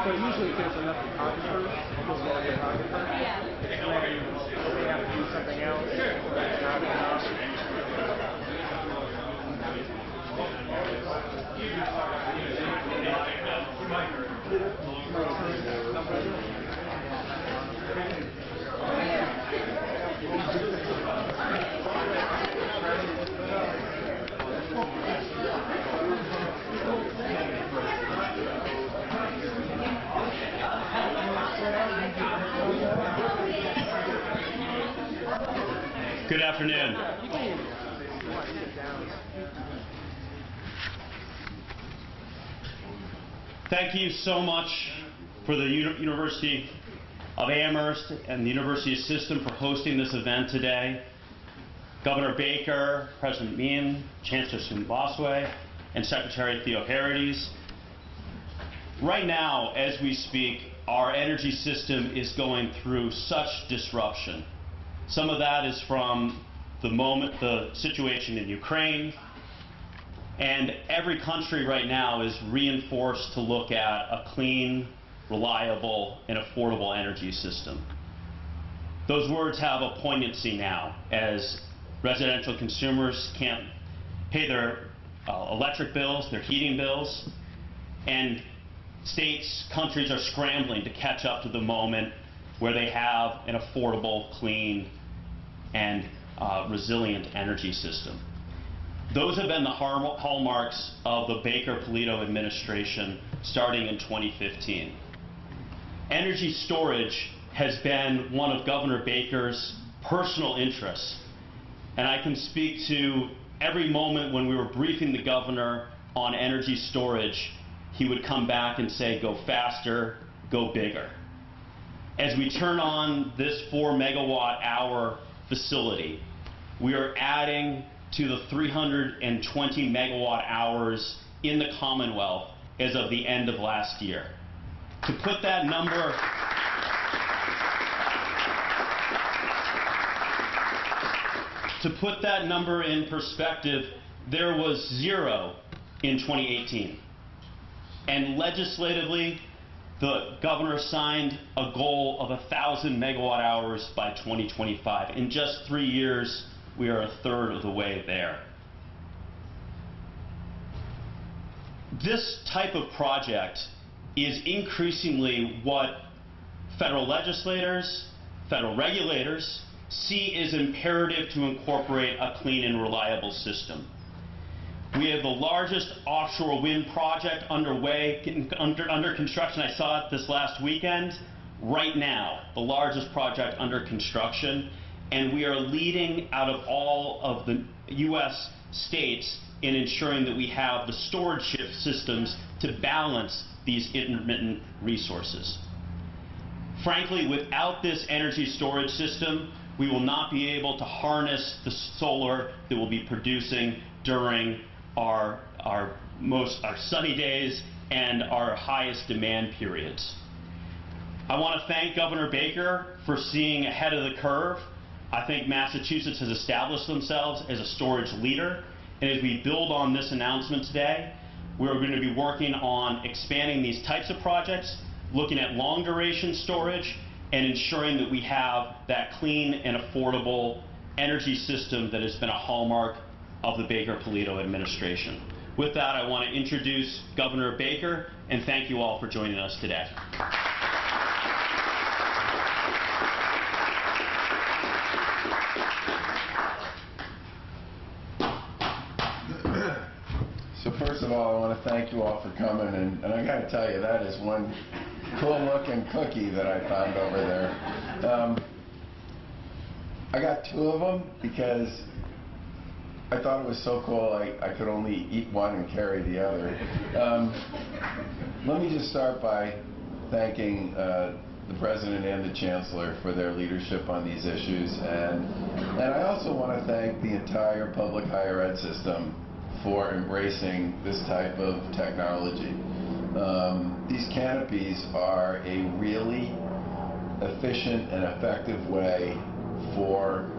So usually there's enough photographers, because they're a photographer, when they have to do something else, that's not enough. Good afternoon. Thank you so much for the University of Amherst and the University System for hosting this event today. Governor Baker, President Meehan, Chancellor Subbaswamy, and Secretary Theoharides. Right now, as we speak, our energy system is going through such disruption. Some of that is from the situation in Ukraine, and every country right now is reinforced to look at a clean, reliable, and affordable energy system. Those words have a poignancy now, as residential consumers can't pay their electric bills, their heating bills, and states, countries are scrambling to catch up to the moment where they have an affordable, clean, and resilient energy system. Those have been the hallmarks of the Baker-Polito administration starting in 2015. Energy storage has been one of Governor Baker's personal interests, and I can speak to every moment when we were briefing the governor on energy storage, he would come back and say, go faster, go bigger. As we turn on this 4 megawatt hour facility, we are adding to the 320 megawatt hours in the Commonwealth as of the end of last year. To put that number in perspective, there was 0 in 2018. And legislatively, the governor signed a goal of 1,000 megawatt hours by 2025. In just 3 years, we are a third of the way there. This type of project is increasingly what federal legislators, federal regulators see as imperative to incorporate a clean and reliable system. We have the largest offshore wind project underway, under construction. I saw it this last weekend. Right now, the largest project under construction, and we are leading out of all of the U.S. states in ensuring that we have the storage systems to balance these intermittent resources. Frankly, without this energy storage system, we will not be able to harness the solar that we'll be producing during our sunny days and our highest demand periods. I want to thank Governor Baker for seeing ahead of the curve. I think Massachusetts has established themselves as a storage leader, and as we build on this announcement today, we're going to be working on expanding these types of projects, looking at long duration storage, and ensuring that we have that clean and affordable energy system that has been a hallmark of the Baker-Polito administration. With that, I want to introduce Governor Baker and thank you all for joining us today. So first of all, I want to thank you all for coming, and I got to tell you, that is one cool-looking cookie that I found over there. I got 2 of them because I thought it was so cool I could only eat one and carry the other. Let me just start by thanking the President and the Chancellor for their leadership on these issues, and I also want to thank the entire public higher ed system for embracing this type of technology. These canopies are a really efficient and effective way for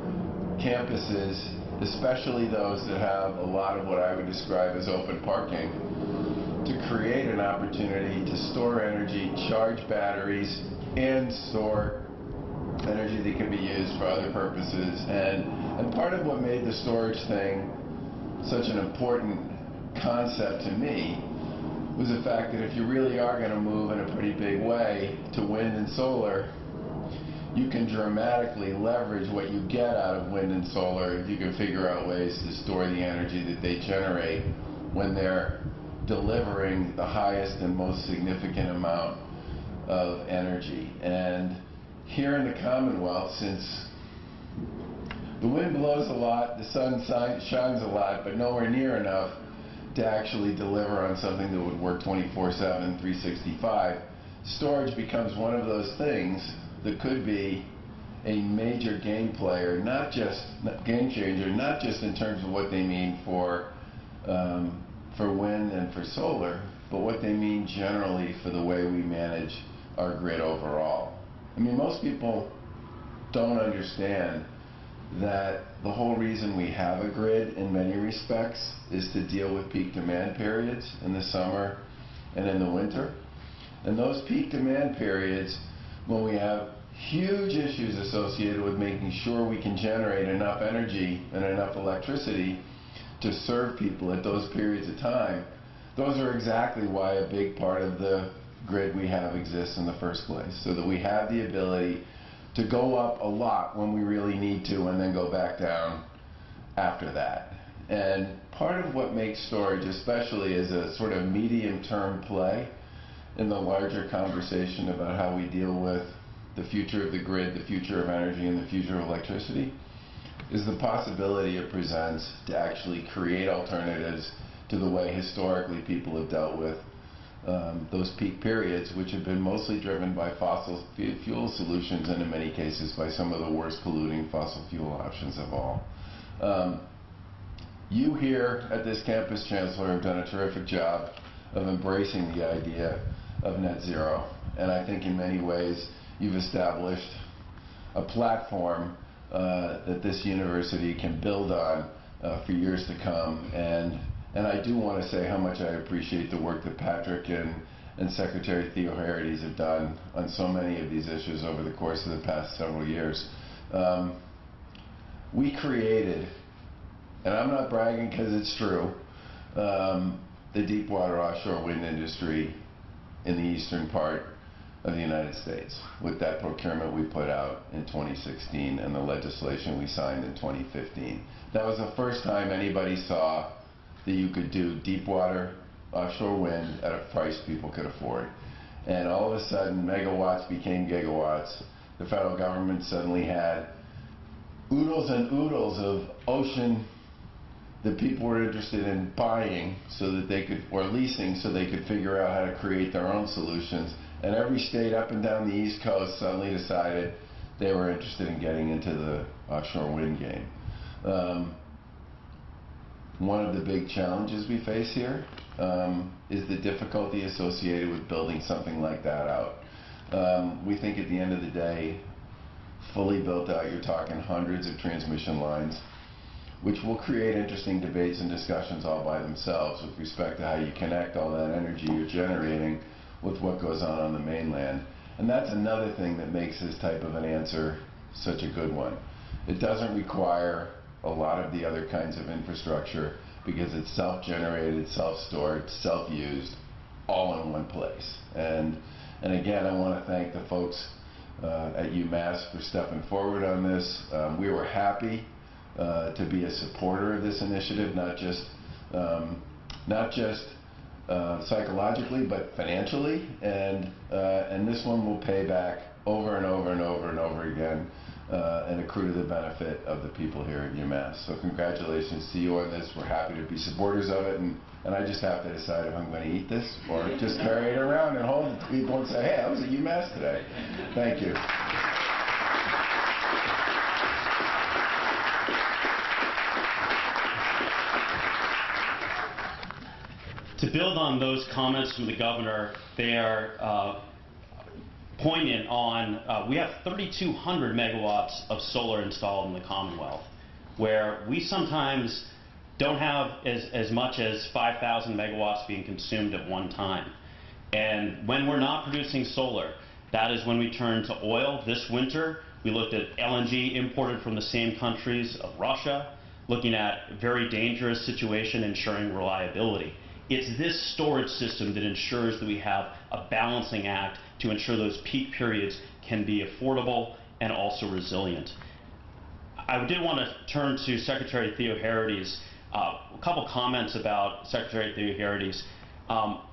campuses, especially those that have a lot of what I would describe as open parking, to create an opportunity to store energy, charge batteries, and store energy that can be used for other purposes. And part of what made the storage thing such an important concept to me was the fact that if you really are going to move in a pretty big way to wind and solar, you can dramatically leverage what you get out of wind and solar if you can figure out ways to store the energy that they generate when they're delivering the highest and most significant amount of energy. And here in the Commonwealth, since the wind blows a lot, the sun shines a lot, but nowhere near enough to actually deliver on something that would work 24/7, 365, storage becomes one of those things that could be a major game player, game changer, not just in terms of what they mean for wind and for solar, but what they mean generally for the way we manage our grid overall. I mean, most people don't understand that the whole reason we have a grid in many respects is to deal with peak demand periods in the summer and in the winter. And those peak demand periods, when we have huge issues associated with making sure we can generate enough energy and enough electricity to serve people at those periods of time, those are exactly why a big part of the grid we have exists in the first place, so that we have the ability to go up a lot when we really need to and then go back down after that. And part of what makes storage, especially as a sort of medium-term play in the larger conversation about how we deal with the future of the grid, the future of energy, and the future of electricity, is the possibility it presents to actually create alternatives to the way historically people have dealt with those peak periods, which have been mostly driven by fossil fuel solutions, and in many cases by some of the worst polluting fossil fuel options of all. You here at this campus, Chancellor, have done a terrific job of embracing the idea of net zero, and I think in many ways you've established a platform that this university can build on for years to come. And I do want to say how much I appreciate the work that Patrick and Secretary Theoharides have done on so many of these issues over the course of the past several years. We created, and I'm not bragging because it's true, the deepwater offshore wind industry in the eastern part of the United States with that procurement we put out in 2016 and the legislation we signed in 2015. That was the first time anybody saw that you could do deep water offshore wind at a price people could afford. And all of a sudden, megawatts became gigawatts. The federal government suddenly had oodles and oodles of ocean that people were interested in buying so that they could, or leasing so they could figure out how to create their own solutions. And every state up and down the East Coast suddenly decided they were interested in getting into the offshore wind game. One of the big challenges we face here is the difficulty associated with building something like that out. We think at the end of the day, fully built out, you're talking hundreds of transmission lines, which will create interesting debates and discussions all by themselves with respect to how you connect all that energy you're generating with what goes on the mainland. And that's another thing that makes this type of an answer such a good one. It doesn't require a lot of the other kinds of infrastructure because it's self-generated, self-stored, self-used, all in one place. And again, I want to thank the folks at UMass for stepping forward on this. We were happy to be a supporter of this initiative, not just psychologically, but financially. And this one will pay back over and over and over and over again and accrue to the benefit of the people here at UMass. So congratulations to you on this. We're happy to be supporters of it, and I just have to decide if I'm going to eat this or just carry it around and hold it to people and say, hey, I was at UMass today. Thank you. To build on those comments from the governor, they are poignant on, we have 3,200 megawatts of solar installed in the Commonwealth, where we sometimes don't have as much as 5,000 megawatts being consumed at one time. And when we're not producing solar, that is when we turn to oil. This winter, we looked at LNG imported from the same countries of Russia, looking at a very dangerous situation, ensuring reliability. It's this storage system that ensures that we have a balancing act to ensure those peak periods can be affordable and also resilient. I did want to turn to Secretary Theoharides. A couple comments about Secretary Theoharides.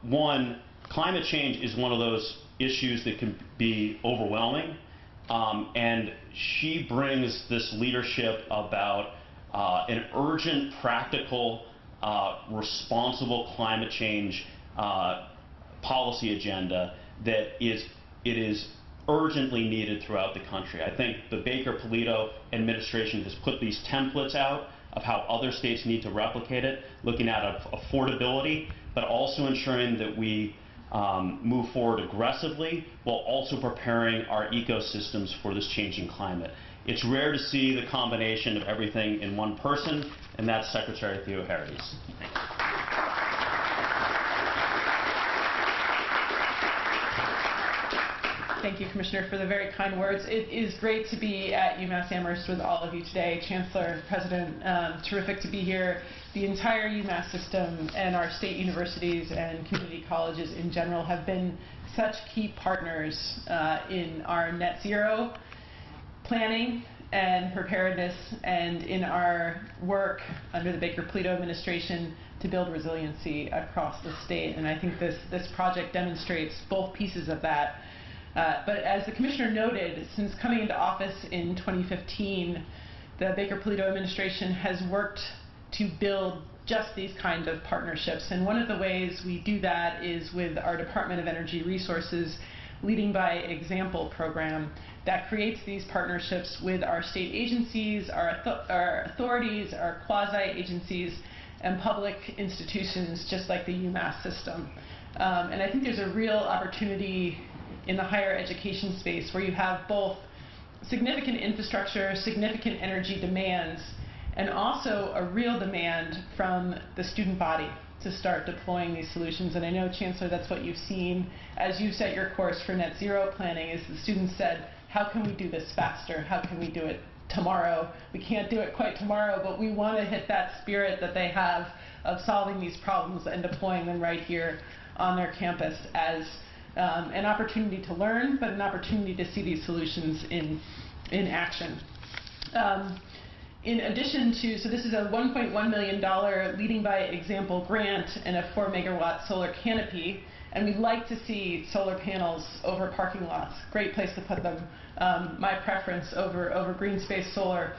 One, climate change is one of those issues that can be overwhelming, and she brings this leadership about an urgent, practical, responsible climate change policy agenda that is urgently needed throughout the country. I think the Baker-Polito administration has put these templates out of how other states need to replicate it, looking at affordability, but also ensuring that we move forward aggressively while also preparing our ecosystems for this changing climate. It's rare to see the combination of everything in one person, and that's Secretary Theoharides. Thank you, Commissioner, for the very kind words. It is great to be at UMass Amherst with all of you today. Chancellor, President, terrific to be here. The entire UMass system and our state universities and community colleges in general have been such key partners in our net zero planning and preparedness and in our work under the Baker-Polito administration to build resiliency across the state. And I think this project demonstrates both pieces of that. But as the Commissioner noted, since coming into office in 2015, the Baker-Polito administration has worked to build just these kinds of partnerships. And one of the ways we do that is with our Department of Energy Resources Leading by Example program that creates these partnerships with our state agencies, our authorities, our quasi-agencies, and public institutions just like the UMass system. And I think there's a real opportunity in the higher education space where you have both significant infrastructure, significant energy demands, and also a real demand from the student body to start deploying these solutions. And I know, Chancellor, that's what you've seen as you set your course for net zero planning, is the students said, how can we do this faster? How can we do it tomorrow? We can't do it quite tomorrow, but we want to hit that spirit that they have of solving these problems and deploying them right here on their campus as an opportunity to learn, but an opportunity to see these solutions in action. In addition to, so this is a $1.1 million Leading by Example grant and a 4 megawatt solar canopy, and we'd like to see solar panels over parking lots. Great place to put them. My preference over green space solar.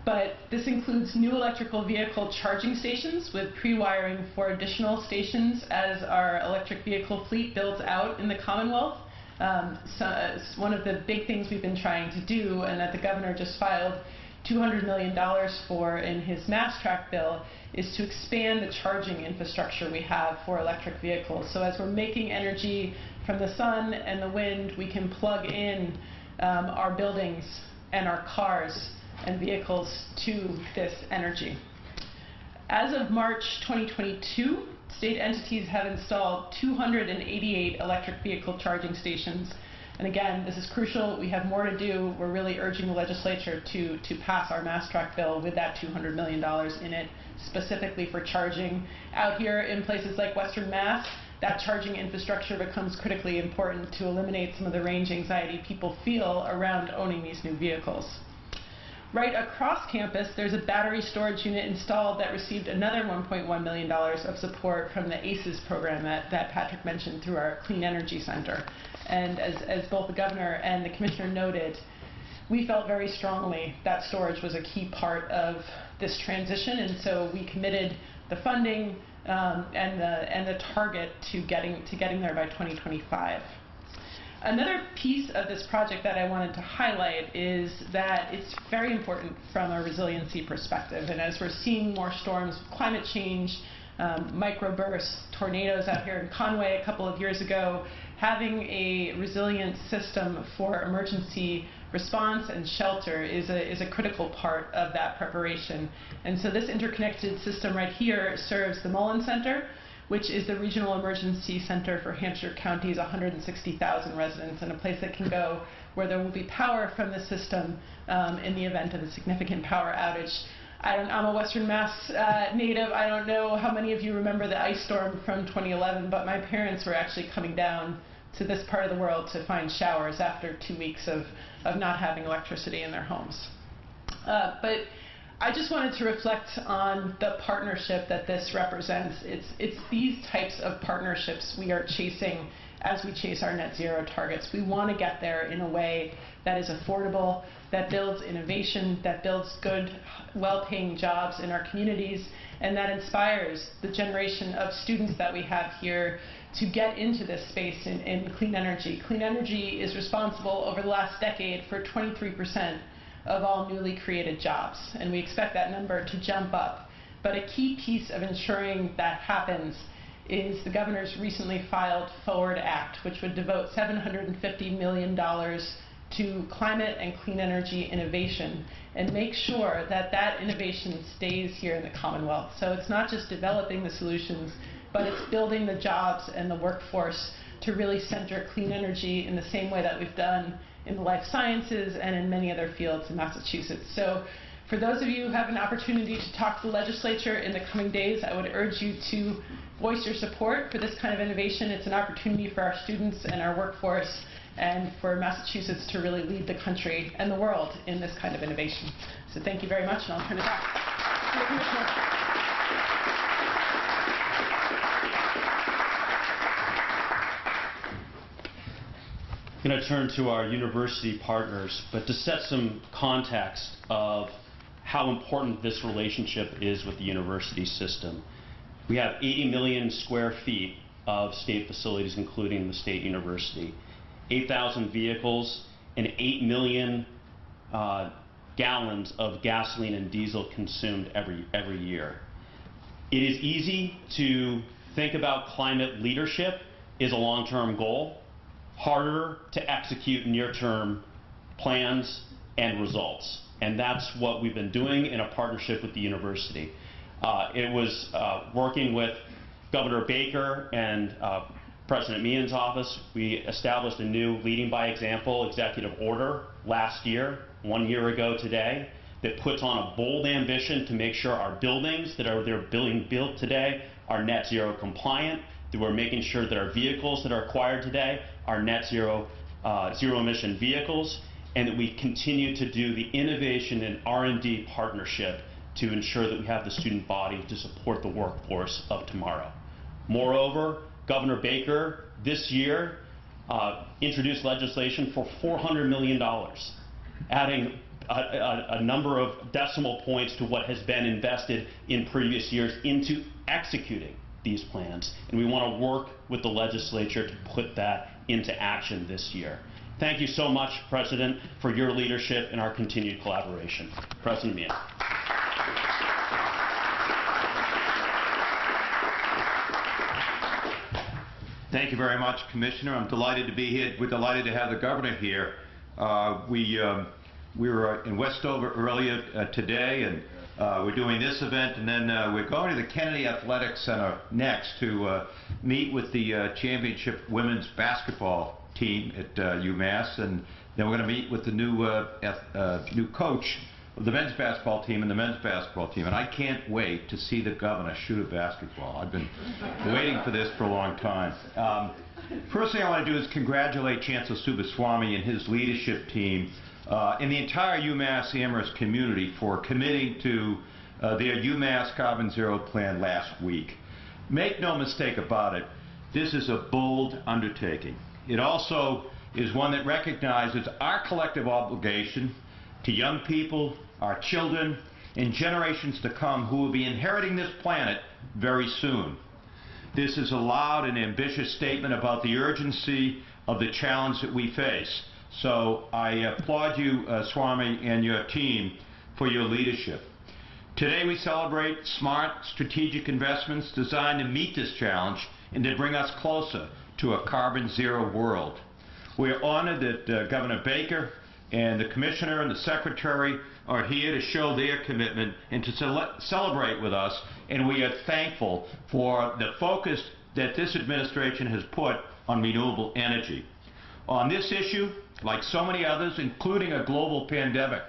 But this includes new electrical vehicle charging stations with pre-wiring for additional stations as our electric vehicle fleet builds out in the Commonwealth. So one of the big things we've been trying to do, and that the governor just filed $200 million for in his Mass Track bill, is to expand the charging infrastructure we have for electric vehicles. So as we're making energy from the sun and the wind, we can plug in our buildings and our cars and vehicles to this energy. As of March 2022, state entities have installed 288 electric vehicle charging stations. And again, this is crucial. We have more to do. We're really urging the legislature to pass our Mass Track bill with that $200 million in it, specifically for charging. Out here in places like Western Mass, that charging infrastructure becomes critically important to eliminate some of the range anxiety people feel around owning these new vehicles. Right across campus, there's a battery storage unit installed that received another $1.1 million of support from the ACES program that Patrick mentioned through our Clean Energy Center. And as both the governor and the commissioner noted, we felt very strongly that storage was a key part of this transition, and so we committed the funding and the target to getting there by 2025. Another piece of this project that I wanted to highlight is that it's very important from a resiliency perspective. And as we're seeing more storms, climate change, microbursts, tornadoes out here in Conway a couple of years ago. Having a resilient system for emergency response and shelter is a critical part of that preparation. And so this interconnected system right here serves the Mullen Center, which is the regional emergency center for Hampshire County's 160,000 residents, and a place that can go where there will be power from the system in the event of a significant power outage. I'm a Western Mass native. I don't know how many of you remember the ice storm from 2011, but my parents were actually coming down to this part of the world to find showers after 2 weeks of not having electricity in their homes. But I just wanted to reflect on the partnership that this represents. It's these types of partnerships we are chasing as we chase our net zero targets. We want to get there in a way that is affordable, that builds innovation, that builds good, well-paying jobs in our communities, and that inspires the generation of students that we have here to get into this space in clean energy. Clean energy is responsible over the last decade for 23% of all newly created jobs, and we expect that number to jump up. But a key piece of ensuring that happens is the governor's recently filed Forward Act, which would devote $750 million to climate and clean energy innovation and make sure that that innovation stays here in the Commonwealth. So it's not just developing the solutions, but it's building the jobs and the workforce to really center clean energy in the same way that we've done in the life sciences and in many other fields in Massachusetts. So for those of you who have an opportunity to talk to the legislature in the coming days, I would urge you to voice your support for this kind of innovation. It's an opportunity for our students and our workforce and for Massachusetts to really lead the country and the world in this kind of innovation. So thank you very much, and I'll turn it back to the Commissioner. I'm going to turn to our university partners, but to set some context of how important this relationship is with the university system. We have 80 million square feet of state facilities, including the state university, 8,000 vehicles, and 8 million gallons of gasoline and diesel consumed every year. It is easy to think about climate leadership as a long-term goal, harder to execute near-term plans and results. And that's what we've been doing in a partnership with the university. It was working with Governor Baker and President Meehan's office. We established a new Leading by Example executive order last year, 1 year ago today, that puts on a bold ambition to make sure our buildings that are being built today are net zero compliant, that we're making sure that our vehicles that are acquired today are net zero, zero emission vehicles, and that we continue to do the innovation and R&D partnership to ensure that we have the student body to support the workforce of tomorrow. Moreover, Governor Baker this year introduced legislation for $400 million, adding a number of decimal points to what has been invested in previous years into executing these plans. And we want to work with the legislature to put that into action this year. Thank you so much, President, for your leadership and our continued collaboration. President Meehan. Thank you very much, Commissioner. I'm delighted to be here. We're delighted to have the governor here. We were in Westover earlier today, and we're doing this event, and then we're going to the Kennedy Athletic Center next to meet with the championship women's basketball team at UMass, and then we're going to meet with the new coach of the men's basketball team and the men's basketball team. And I can't wait to see the governor shoot a basketball. I've been waiting for this for a long time. First thing I want to do is congratulate Chancellor Subbaswamy and his leadership team and the entire UMass Amherst community for committing to their UMass Carbon Zero plan last week. Make no mistake about it, this is a bold undertaking. It also is one that recognizes our collective obligation to young people, our children, and generations to come who will be inheriting this planet very soon. This is a loud and ambitious statement about the urgency of the challenge that we face. So I applaud you, Swamy, and your team for your leadership. Today we celebrate smart, strategic investments designed to meet this challenge and to bring us closer to a carbon zero world. We are honored that Governor Baker and the Commissioner and the Secretary are here to show their commitment and to celebrate with us, and we are thankful for the focus that this administration has put on renewable energy. On this issue, like so many others, including a global pandemic,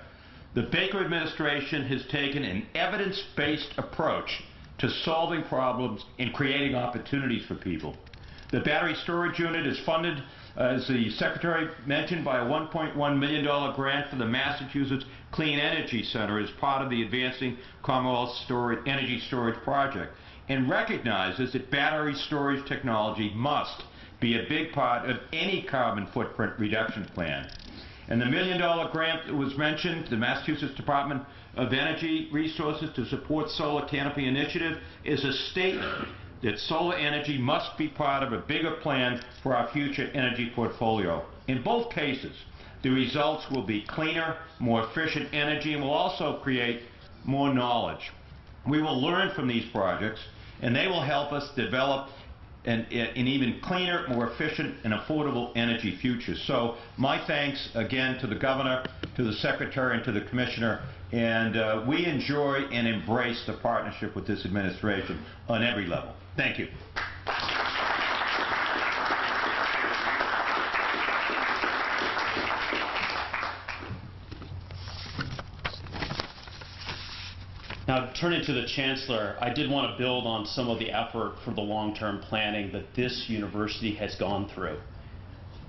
the Baker administration has taken an evidence-based approach to solving problems and creating opportunities for people. The battery storage unit is funded, as the Secretary mentioned, by a $1.1 million grant for the Massachusetts Clean Energy Center as part of the Advancing Commonwealth Energy Storage Project, and recognizes that battery storage technology must be a big part of any carbon footprint reduction plan. And the $1 million grant that was mentioned, the Massachusetts Department of Energy Resources to support Solar Canopy Initiative, is a statement that solar energy must be part of a bigger plan for our future energy portfolio. In both cases, the results will be cleaner, more efficient energy, and will also create more knowledge. We will learn from these projects, and they will help us develop an even cleaner, more efficient, and affordable energy future. So my thanks again to the Governor, to the Secretary, and to the Commissioner, and we enjoy and embrace the partnership with this administration on every level. Thank you. Now, turning to the Chancellor, I did want to build on some of the effort for the long-term planning that this university has gone through.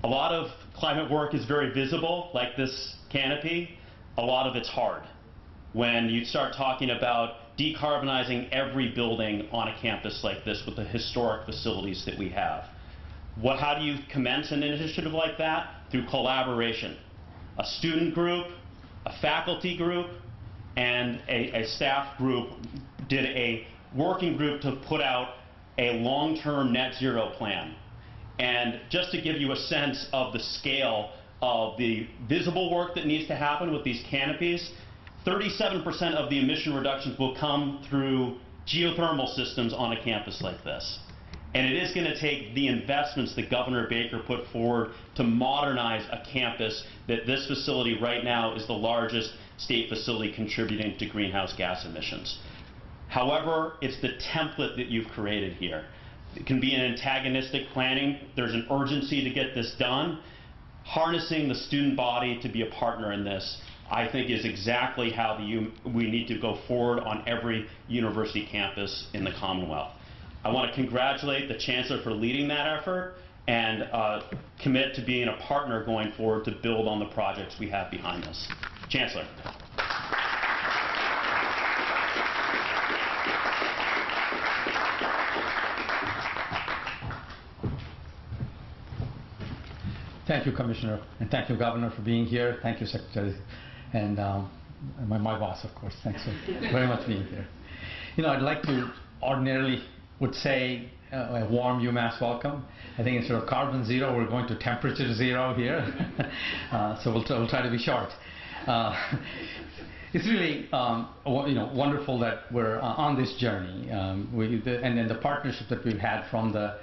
A lot of climate work is very visible, like this canopy. A lot of it's hard. When you start talking about decarbonizing every building on a campus like this with the historic facilities that we have. How do you commence an initiative like that? Through collaboration. A student group, a faculty group, and a staff group did a working group to put out a long-term net zero plan. And just to give you a sense of the scale of the visible work that needs to happen with these canopies, 37% of the emission reductions will come through geothermal systems on a campus like this. And it is going to take the investments that Governor Baker put forward to modernize a campus that this facility right now is the largest state facility contributing to greenhouse gas emissions. However, it's the template that you've created here. It can be an antagonistic planning. There's an urgency to get this done. Harnessing the student body to be a partner in this, I think, is exactly how we need to go forward on every university campus in the Commonwealth. I want to congratulate the Chancellor for leading that effort and commit to being a partner going forward to build on the projects we have behind us. Chancellor. Thank you, Commissioner, and thank you, Governor, for being here. Thank you, Secretary, and my boss, of course. Thanks for very much being here. You know, I'd like to ordinarily would say a warm UMass welcome. I think instead of carbon zero, we're going to temperature zero here. So we'll try to be short. It's really wonderful that we're on this journey, and the partnership that we've had from the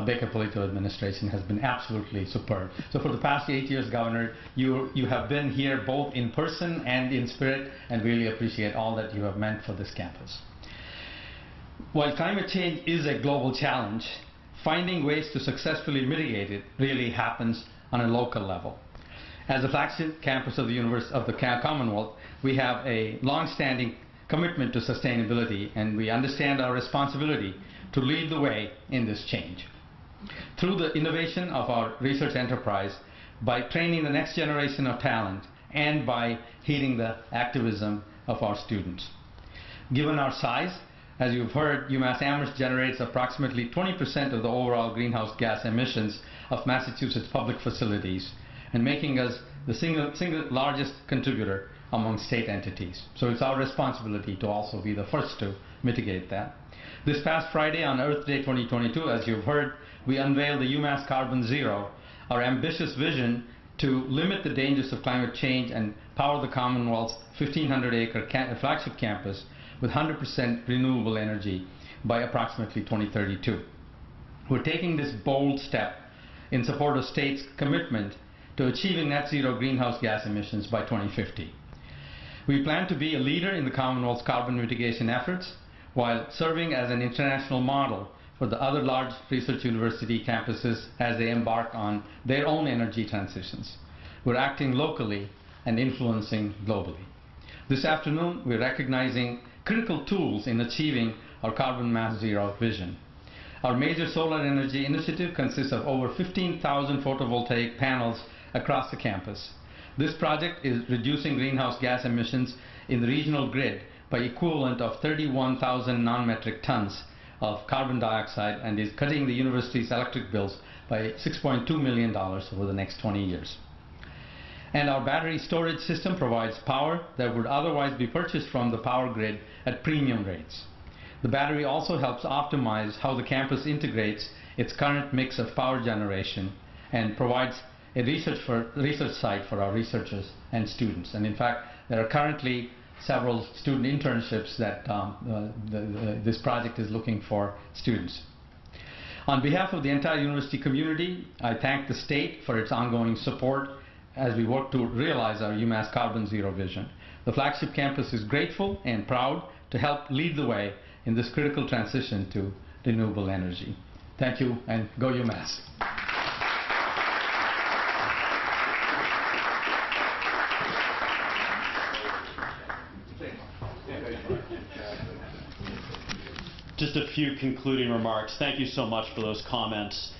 Baker-Polito administration has been absolutely superb. So for the past 8 years, Governor, you have been here both in person and in spirit, and really appreciate all that you have meant for this campus. While climate change is a global challenge, finding ways to successfully mitigate it really happens on a local level. As the flagship campus of the Commonwealth, we have a long-standing commitment to sustainability, and we understand our responsibility to lead the way in this change. Through the innovation of our research enterprise, by training the next generation of talent, and by heeding the activism of our students. Given our size, as you've heard, UMass Amherst generates approximately 20% of the overall greenhouse gas emissions of Massachusetts public facilities, and making us the single largest contributor among state entities. So it's our responsibility to also be the first to mitigate that. This past Friday on Earth Day 2022, as you've heard, we unveiled the UMass Carbon Zero, our ambitious vision to limit the dangers of climate change and power the Commonwealth's 1,500-acre flagship campus with 100% renewable energy by approximately 2032. We're taking this bold step in support of states' commitment to achieving net zero greenhouse gas emissions by 2050. We plan to be a leader in the Commonwealth's carbon mitigation efforts while serving as an international model for the other large research university campuses as they embark on their own energy transitions. We're acting locally and influencing globally. This afternoon, we're recognizing critical tools in achieving our carbon mass zero vision. Our major solar energy initiative consists of over 15,000 photovoltaic panels across the campus. This project is reducing greenhouse gas emissions in the regional grid by equivalent of 31,000 non-metric tons of carbon dioxide and is cutting the university's electric bills by $6.2 million over the next 20 years. And our battery storage system provides power that would otherwise be purchased from the power grid at premium rates. The battery also helps optimize how the campus integrates its current mix of power generation and provides a research site for our researchers and students. And in fact, there are currently several student internships that this project is looking for students. On behalf of the entire university community, I thank the state for its ongoing support as we work to realize our UMass Carbon Zero vision. The flagship campus is grateful and proud to help lead the way in this critical transition to renewable energy. Thank you, and go UMass. Just a few concluding remarks. Thank you so much for those comments.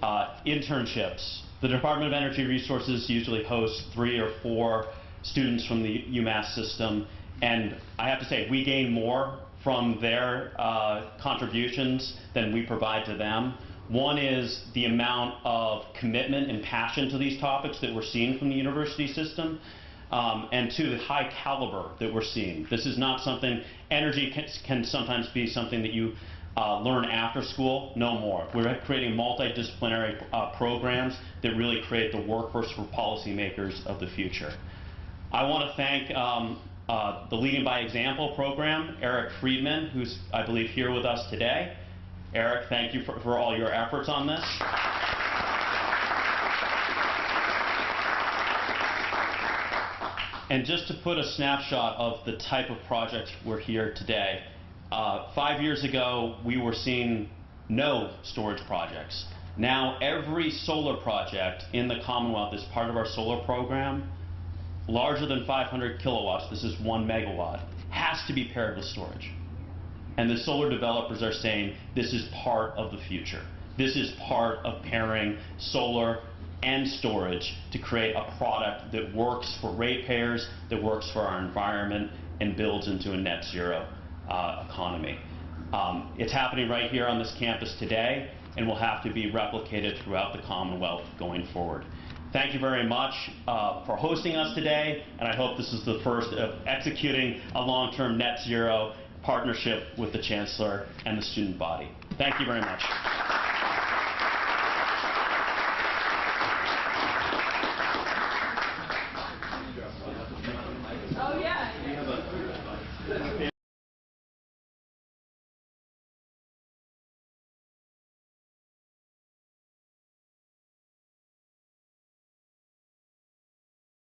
Internships. The Department of Energy Resources usually hosts 3 or 4 students from the UMass system, and I have to say, we gain more from their contributions than we provide to them. One is the amount of commitment and passion to these topics that we're seeing from the university system, and 2, the high caliber that we're seeing. This is not something, energy can sometimes be something that you learn after school, no more. We're creating multidisciplinary programs that really create the workforce for policymakers of the future. I want to thank the Leading by Example program, Eric Friedman, who's, I believe, here with us today. Eric, thank you for all your efforts on this. And just to put a snapshot of the type of project we're here today, 5 years ago, we were seeing no storage projects. Now, every solar project in the Commonwealth is part of our solar program, larger than 500 kilowatts, this is 1 megawatt, has to be paired with storage. And the solar developers are saying this is part of the future. This is part of pairing solar and storage to create a product that works for ratepayers, that works for our environment, and builds into a net zero economy. It's happening right here on this campus today, and will have to be replicated throughout the Commonwealth going forward. Thank you very much for hosting us today, and I hope this is the first of executing a long-term net zero partnership with the Chancellor and the student body. Thank you very much.